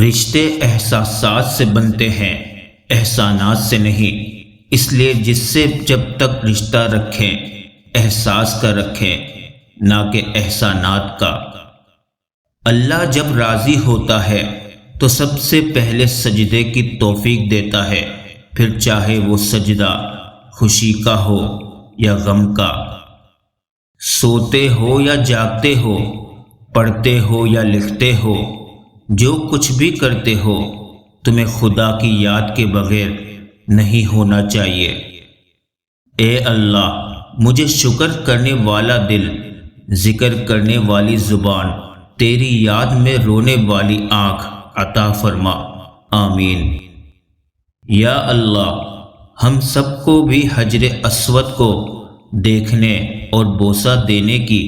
رشتے احساسات سے بنتے ہیں، احسانات سے نہیں۔ اس لیے جس سے جب تک رشتہ رکھیں احساس کا رکھیں، نہ کہ احسانات کا۔ اللہ جب راضی ہوتا ہے تو سب سے پہلے سجدے کی توفیق دیتا ہے، پھر چاہے وہ سجدہ خوشی کا ہو یا غم کا، سوتے ہو یا جاگتے ہو، پڑھتے ہو یا لکھتے ہو، جو کچھ بھی کرتے ہو تمہیں خدا کی یاد کے بغیر نہیں ہونا چاہیے۔ اے اللہ، مجھے شکر کرنے والا دل، ذکر کرنے والی زبان، تیری یاد میں رونے والی آنکھ عطا فرما، آمین۔ یا اللہ، ہم سب کو بھی حجر اسود کو دیکھنے اور بوسہ دینے کی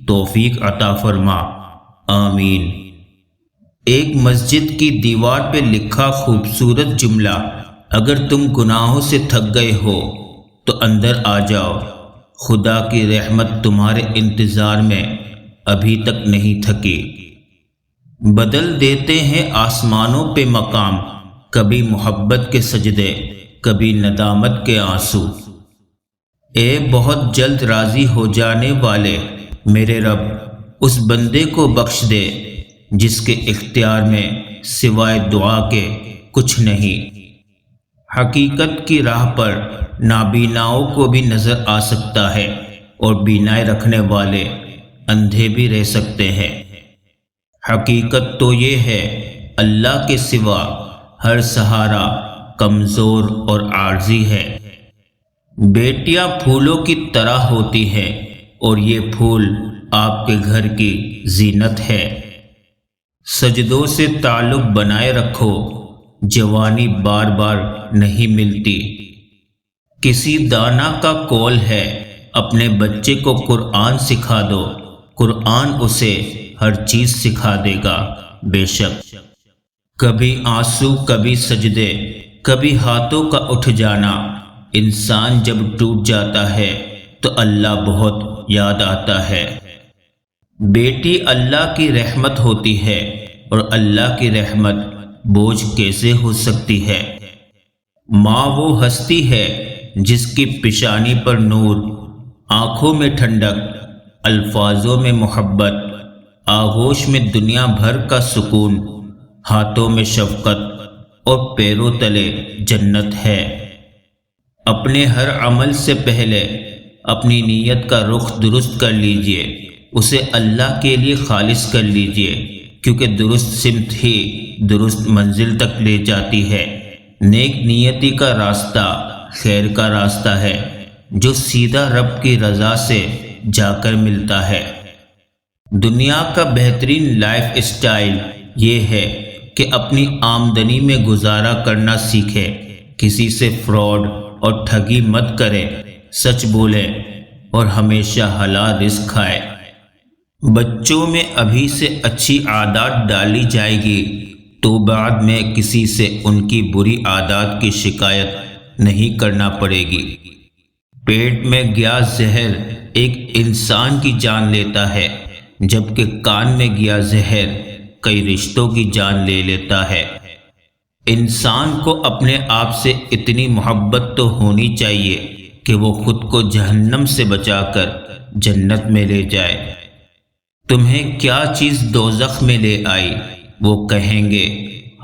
توفیق عطا فرما، آمین۔ ایک مسجد کی دیوار پہ لکھا خوبصورت جملہ، اگر تم گناہوں سے تھک گئے ہو تو اندر آ جاؤ، خدا کی رحمت تمہارے انتظار میں ابھی تک نہیں تھکی۔ بدل دیتے ہیں آسمانوں پہ مقام، کبھی محبت کے سجدے، کبھی ندامت کے آنسو۔ اے بہت جلد راضی ہو جانے والے میرے رب، اس بندے کو بخش دے جس کے اختیار میں سوائے دعا کے کچھ نہیں۔ حقیقت کی راہ پر نابیناؤں کو بھی نظر آ سکتا ہے، اور بینائی رکھنے والے اندھے بھی رہ سکتے ہیں۔ حقیقت تو یہ ہے، اللہ کے سوا ہر سہارا کمزور اور عارضی ہے۔ بیٹیاں پھولوں کی طرح ہوتی ہیں، اور یہ پھول آپ کے گھر کی زینت ہے۔ سجدوں سے تعلق بنائے رکھو، جوانی بار بار نہیں ملتی۔ کسی دانا کا قول ہے، اپنے بچے کو قرآن سکھا دو، قرآن اسے ہر چیز سکھا دے گا۔ بے شک کبھی آنسو، کبھی سجدے، کبھی ہاتھوں کا اٹھ جانا، انسان جب ٹوٹ جاتا ہے تو اللہ بہت یاد آتا ہے۔ بیٹی اللہ کی رحمت ہوتی ہے، اور اللہ کی رحمت بوجھ کیسے ہو سکتی ہے؟ ماں وہ ہستی ہے جس کی پیشانی پر نور، آنکھوں میں ٹھنڈک، الفاظوں میں محبت، آغوش میں دنیا بھر کا سکون، ہاتھوں میں شفقت اور پیروں تلے جنت ہے۔ اپنے ہر عمل سے پہلے اپنی نیت کا رخ درست کر لیجئے، اسے اللہ کے لیے خالص کر لیجئے، کیونکہ درست سمت ہی درست منزل تک لے جاتی ہے۔ نیک نیتی کا راستہ خیر کا راستہ ہے، جو سیدھا رب کی رضا سے جا کر ملتا ہے۔ دنیا کا بہترین لائف اسٹائل یہ ہے کہ اپنی آمدنی میں گزارا کرنا سیکھے، کسی سے فراڈ اور ٹھگی مت کرے، سچ بولے اور ہمیشہ حلال رزق کھائے۔ بچوں میں ابھی سے اچھی عادات ڈالی جائے گی تو بعد میں کسی سے ان کی بری عادات کی شکایت نہیں کرنا پڑے گی۔ پیٹ میں گیا زہر ایک انسان کی جان لیتا ہے، جبکہ کان میں گیا زہر کئی رشتوں کی جان لے لیتا ہے۔ انسان کو اپنے آپ سے اتنی محبت تو ہونی چاہیے کہ وہ خود کو جہنم سے بچا کر جنت میں لے جائے۔ تمہیں کیا چیز دوزخ میں لے آئی؟ وہ کہیں گے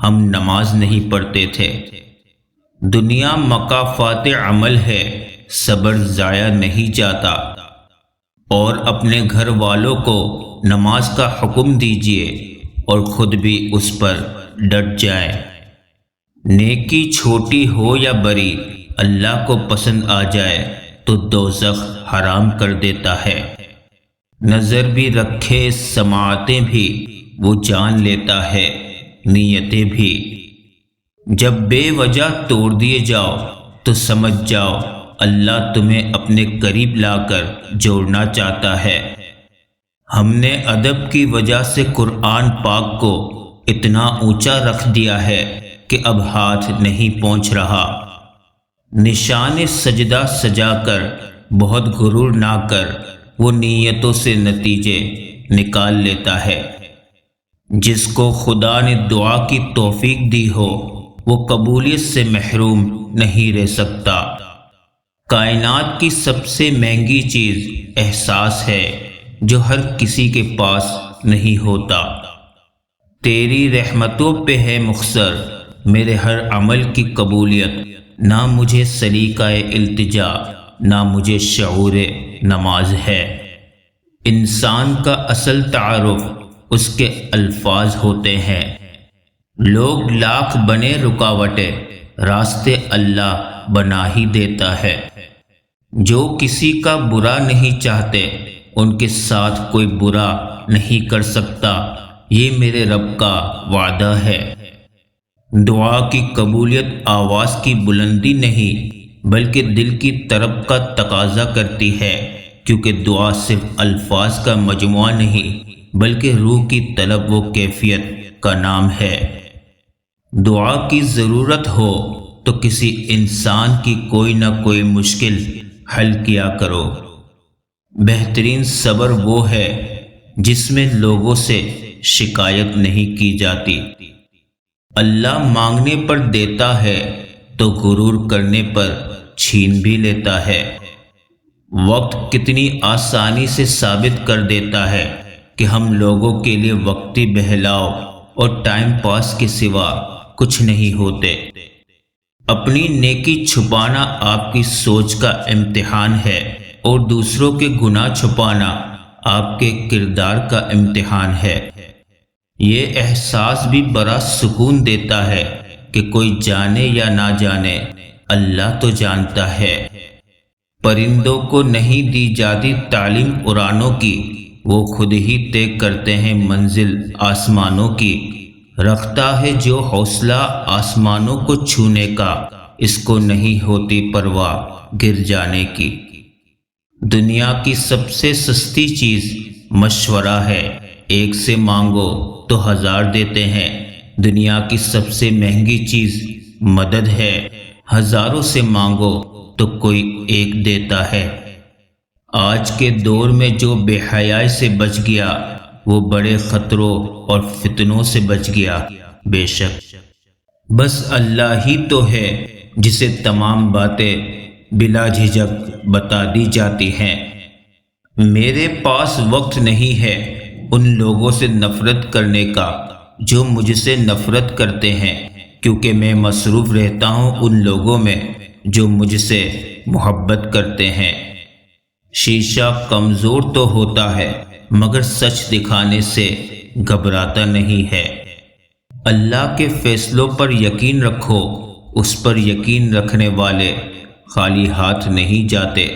ہم نماز نہیں پڑھتے تھے۔ دنیا مکافات عمل ہے، صبر ضائع نہیں جاتا۔ اور اپنے گھر والوں کو نماز کا حکم دیجیے اور خود بھی اس پر ڈٹ جائیں۔ نیکی چھوٹی ہو یا بڑی، اللہ کو پسند آ جائے تو دوزخ حرام کر دیتا ہے۔ نظر بھی رکھے، سماعتیں بھی وہ جان لیتا ہے، نیتیں بھی۔ جب بے وجہ توڑ دیے جاؤ تو سمجھ جاؤ اللہ تمہیں اپنے قریب لا کر جوڑنا چاہتا ہے۔ ہم نے ادب کی وجہ سے قرآن پاک کو اتنا اونچا رکھ دیا ہے کہ اب ہاتھ نہیں پہنچ رہا۔ نشان سجدہ سجا کر بہت غرور نہ کر، وہ نیتوں سے نتیجے نکال لیتا ہے۔ جس کو خدا نے دعا کی توفیق دی ہو وہ قبولیت سے محروم نہیں رہ سکتا۔ کائنات کی سب سے مہنگی چیز احساس ہے جو ہر کسی کے پاس نہیں ہوتا۔ تیری رحمتوں پہ ہے مختصر میرے ہر عمل کی قبولیت، نہ مجھے سلیقہ التجا نہ مجھے شعور نماز ہے۔ انسان کا اصل تعارف اس کے الفاظ ہوتے ہیں۔ لوگ لاکھ بنے رکاوٹیں، راستے اللہ بنا ہی دیتا ہے۔ جو کسی کا برا نہیں چاہتے ان کے ساتھ کوئی برا نہیں کر سکتا، یہ میرے رب کا وعدہ ہے۔ دعا کی قبولیت آواز کی بلندی نہیں بلکہ دل کی طرب کا تقاضا کرتی ہے، کیونکہ دعا صرف الفاظ کا مجموعہ نہیں بلکہ روح کی طلب و کیفیت کا نام ہے۔ دعا کی ضرورت ہو تو کسی انسان کی کوئی نہ کوئی مشکل حل کیا کرو۔ بہترین صبر وہ ہے جس میں لوگوں سے شکایت نہیں کی جاتی۔ اللہ مانگنے پر دیتا ہے تو غرور کرنے پر چھین بھی لیتا ہے۔ وقت کتنی آسانی سے ثابت کر دیتا ہے کہ ہم لوگوں کے لیے وقتی بہلاؤ اور ٹائم پاس کے سوا کچھ نہیں ہوتے۔ اپنی نیکی چھپانا آپ کی سوچ کا امتحان ہے اور دوسروں کے گناہ چھپانا آپ کے کردار کا امتحان ہے۔ یہ احساس بھی بڑا سکون دیتا ہے کہ کوئی جانے یا نہ جانے اللہ تو جانتا ہے۔ پرندوں کو نہیں دی جاتی تعلیم اڑانوں کی، وہ خود ہی طے کرتے ہیں منزل آسمانوں کی۔ رکھتا ہے جو حوصلہ آسمانوں کو چھونے کا، اس کو نہیں ہوتی پرواہ گر جانے کی۔ دنیا کی سب سے سستی چیز مشورہ ہے، ایک سے مانگو تو 1000 دیتے ہیں۔ دنیا کی سب سے مہنگی چیز مدد ہے، ہزاروں سے مانگو تو کوئی ایک دیتا ہے۔ آج کے دور میں جو بے حیائی سے بچ گیا وہ بڑے خطروں اور فتنوں سے بچ گیا۔ بے شک بس اللہ ہی تو ہے جسے تمام باتیں بلا جھجک بتا دی جاتی ہیں۔ میرے پاس وقت نہیں ہے ان لوگوں سے نفرت کرنے کا جو مجھ سے نفرت کرتے ہیں، کیونکہ میں مصروف رہتا ہوں ان لوگوں میں جو مجھ سے محبت کرتے ہیں۔ شیشہ کمزور تو ہوتا ہے مگر سچ دکھانے سے گھبراتا نہیں ہے۔ اللہ کے فیصلوں پر یقین رکھو، اس پر یقین رکھنے والے خالی ہاتھ نہیں جاتے۔